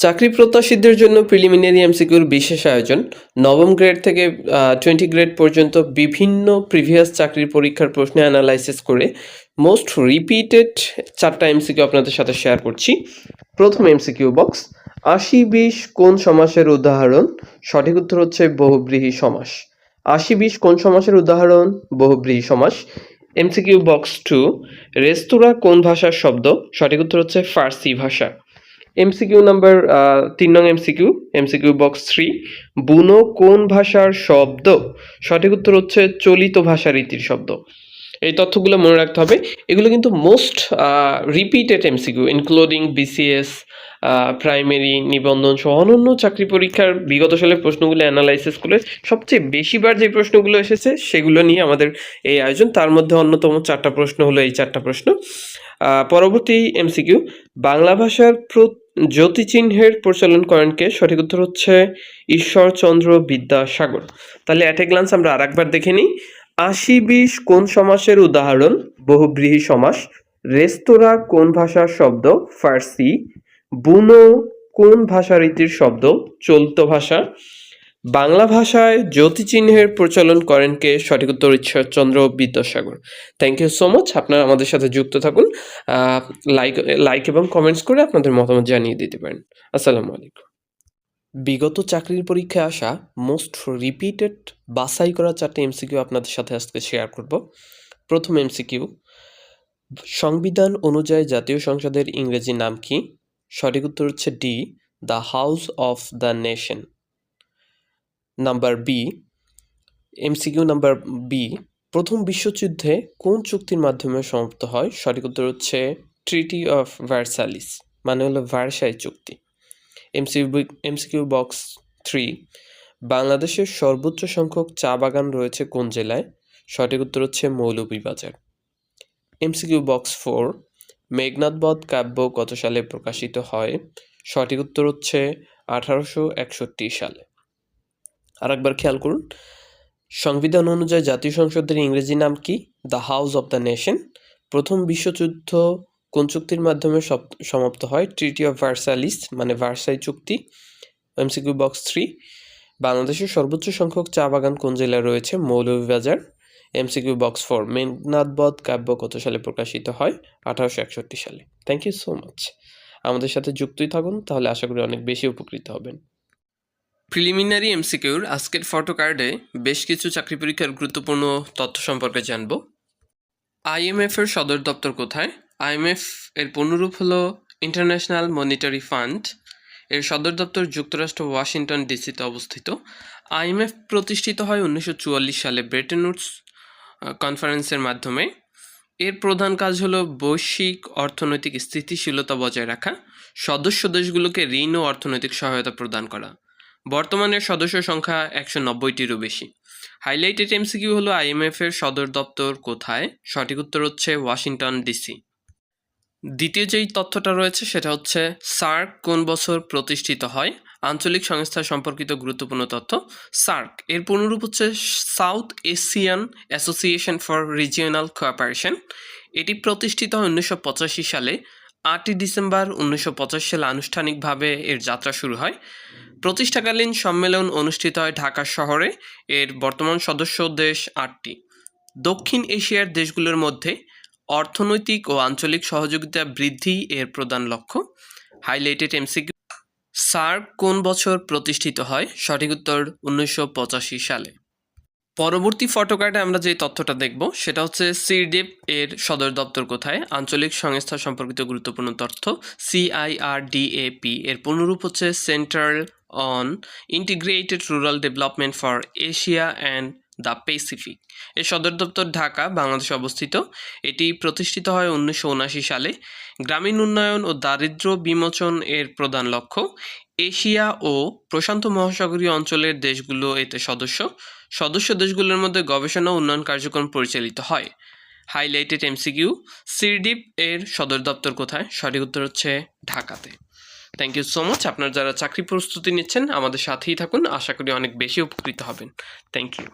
চাকরি প্রত্যাশীদের জন্য প্রিলিমিনারি এমসিকিউর বিশেষ আয়োজন। নবম গ্রেড থেকে 20 গ্রেড পর্যন্ত বিভিন্ন প্রিভিয়াস চাকরির পরীক্ষার প্রশ্ন অ্যানালাইসিস করে মোস্ট রিপিটেড 4টা এমসিকিউ আপনাদের সাথে শেয়ার করছি। প্রথম এমসিকিউ বক্স, 80-20 কোন সমাসের উদাহরণ? সঠিক উত্তর হচ্ছে বহুব্রীহি সমাস। 80-20 কোন সমাসের উদাহরণ? বহুব্রীহি সমাস। এমসিকিউ বক্স 2, রেস্তোরাঁ কোন ভাষার শব্দ? সঠিক উত্তর হচ্ছে ফার্সি ভাষা। এমসিকিউ নাম্বার 3 নং এমসিকিউ বক্স 3, বুনো কোন ভাষার শব্দ? সঠিক উত্তর হচ্ছে চলিত ভাষা রীতির শব্দ। এই তথ্যগুলো মনে রাখতে হবে। এগুলো কিন্তু most repeated MCQ including BCS, primary, নিবন্ধন সহ অন্যান্য চাকরি পরীক্ষার বিগত সালের প্রশ্নগুলো অ্যানালাইসিস করে সবচেয়ে বেশিবার যে প্রশ্নগুলো এসেছে সেগুলো নিয়ে আমাদের এই আয়োজন। তার মধ্যে অন্যতম 4টা প্রশ্ন হলো এই 4টা প্রশ্ন। পরবর্তী এমসিকিউ, বাংলা ভাষার জ্যোতিচিহ্নের প্রচলন করেন কে? সঠিক উত্তর হচ্ছে ঈশ্বরচন্দ্র বিদ্যাসাগর। তাহলে অ্যাট এ গ্লান্স আমরা আরেকবার দেখে নিই। 80-20 কোন সমাসের উদাহরণ? বহুব্রীহি সমাস। রেস্তোরাঁ কোন ভাষার শব্দ? ফার্সি। বুনো কোন ভাষা রীতির শব্দ? চলিত ভাষা। বাংলা ভাষায় জ্যোতিচিহ্নের প্রচলন করেন কে? সঠিক উত্তর Ishwarchandra Vidyasagar. Thank you so much. আপনারা আমাদের সাথে যুক্ত থাকুন। লাইক এবং কমেন্টস করে আপনাদের মতামত জানিয়ে দিতে পারেন। আসসালামু আলাইকুম। বিগত চাকরির পরীক্ষায় আসা মোস্ট রিপিটেড বাছাই করা 4টা এমসিকিউ আপনাদের সাথে আজকে শেয়ার করব। প্রথম এমসিকিউ, সংবিধান অনুযায়ী জাতীয় সংসদের ইংরেজি নাম কি? সঠিক উত্তর হচ্ছে D, the house of the nation. Number B, MCQ number B, প্রথম বিশ্বযুদ্ধে কোন চুক্তির মাধ্যমে সমাপ্ত হয়? সঠিক উত্তর হচ্ছে ট্রিটি অফ ভার্সাইলিস, মানে হলো ভার্সাই চুক্তি। এমসিকিউ বক্স 3, বাংলাদেশের সর্বোচ্চ সংখ্যক চা বাগান রয়েছে কোন জেলায়? সঠিক উত্তর হচ্ছে মৌলভীবাজার। এমসিকিউ বক্স 4, মেঘনাদ বধ কাব্য কত সালে প্রকাশিত হয়? সঠিক উত্তর হচ্ছে 1861 সালে। আরেকবার খেয়াল করুন, সংবিধান অনুযায়ী জাতীয় সংসদের ইংরেজি নাম কি? The house of the nation. প্রথম বিশ্বযুদ্ধ কোন চুক্তির মাধ্যমে সমাপ্ত হয়? ট্রিটি অফ ভার্সাইলিস, মানে ভার্সাই চুক্তি। এমসিকিউ বক্স 3, বাংলাদেশের সর্বোচ্চ সংখ্যক চা বাগান কোন জেলায় রয়েছে? মৌলভীবাজার। এমসিকিউ বক্স 4, মেঘনাদ বধ কাব্য কত সালে প্রকাশিত হয়? 1861 সালে। Thank you so much. আমাদের সাথে যুক্তই থাকুন, তাহলে আশা করি অনেক বেশি উপকৃত হবেন। প্রিলিমিনারি এমসিকিউর আজকের ফটো কার্ডে বেশ কিছু চাকরি পরীক্ষার গুরুত্বপূর্ণ তথ্য সম্পর্কে জানব। আইএমএফ এর সদর দপ্তর কোথায়? আইএমএফ এর পূর্ণরূপ হলো ইন্টারন্যাশনাল মনিটারি ফান্ড। এর সদর দপ্তর যুক্তরাষ্ট্র ওয়াশিংটন ডিসিতে অবস্থিত। আইএমএফ প্রতিষ্ঠিত হয় 1944 সালে ব্রেটন উডস কনফারেন্সের মাধ্যমে। এর প্রধান কাজ হলো বৈশ্বিক অর্থনৈতিক স্থিতিশীলতা বজায় রাখা, সদস্য দেশগুলোকে ঋণ ও অর্থনৈতিক সহায়তা প্রদান করা। বর্তমানে সদস্য সংখ্যা 190টিরও বেশি। হাইলাইটেড এমসিকিউ হলো আইএমএফ এর সদর দপ্তর কোথায়? সঠিক উত্তর হচ্ছে ওয়াশিংটন ডিসি। দ্বিতীয় যেই তথ্যটা রয়েছে সেটা হচ্ছে সার্ক কোন বছর প্রতিষ্ঠিত হয়? আঞ্চলিক সংস্থা সম্পর্কিত গুরুত্বপূর্ণ তথ্য। সার্ক এর পূর্ণরূপ হচ্ছে south Asian association for regional cooperation. এটি প্রতিষ্ঠিত হয় 1985 সালে। 8ই ডিসেম্বর 1985 সালে আনুষ্ঠানিকভাবে এর যাত্রা শুরু হয়। প্রতিষ্ঠাকালীন সম্মেলন অনুষ্ঠিত হয় ঢাকা শহরে। এর বর্তমান সদস্য দেশ 8টি। দক্ষিণ এশিয়ার দেশগুলোর মধ্যে অর্থনৈতিক ও আঞ্চলিক সহযোগিতা বৃদ্ধি এর প্রধান লক্ষ্য। হাইলাইটেড এমসিকিউ, সার্ক কোন বছর প্রতিষ্ঠিত হয়? সঠিক উত্তর 1985 সালে। পরবর্তী ফটোকার্ডে আমরা যে তথ্যটা দেখব সেটা হচ্ছে সিডিএপ এর সদর দপ্তর কোথায়? আঞ্চলিক সংস্থা সম্পর্কিত গুরুত্বপূর্ণ তথ্য। সিআইআরডিএপি এর পূর্ণরূপ হচ্ছে central on integrated rural development for Asia and the Pacific. এর সদর দপ্তর ঢাকা, বাংলাদেশে অবস্থিত। এটি প্রতিষ্ঠিত হয় 1979 সালে। গ্রামীণ উন্নয়ন ও দারিদ্র্য বিমোচন এর প্রধান লক্ষ্য। এশিয়া ও প্রশান্ত মহাসাগরীয় অঞ্চলের দেশগুলো এতে সদস্য দেশগুলোর মধ্যে গবেষণা ও উন্নয়ন কার্যক্রম পরিচালিত হয়। হাইলাইটেড এমসিকিউ, সিডিপ এর সদর দপ্তর কোথায়? সঠিক উত্তর হচ্ছে ঢাকাতে। Thank you so much. আপনারা যারা চাকরি প্রস্তুতি নিচ্ছেন আমাদের সাথেই থাকুন, আশা করি অনেক বেশি উপকৃত হবেন। Thank you.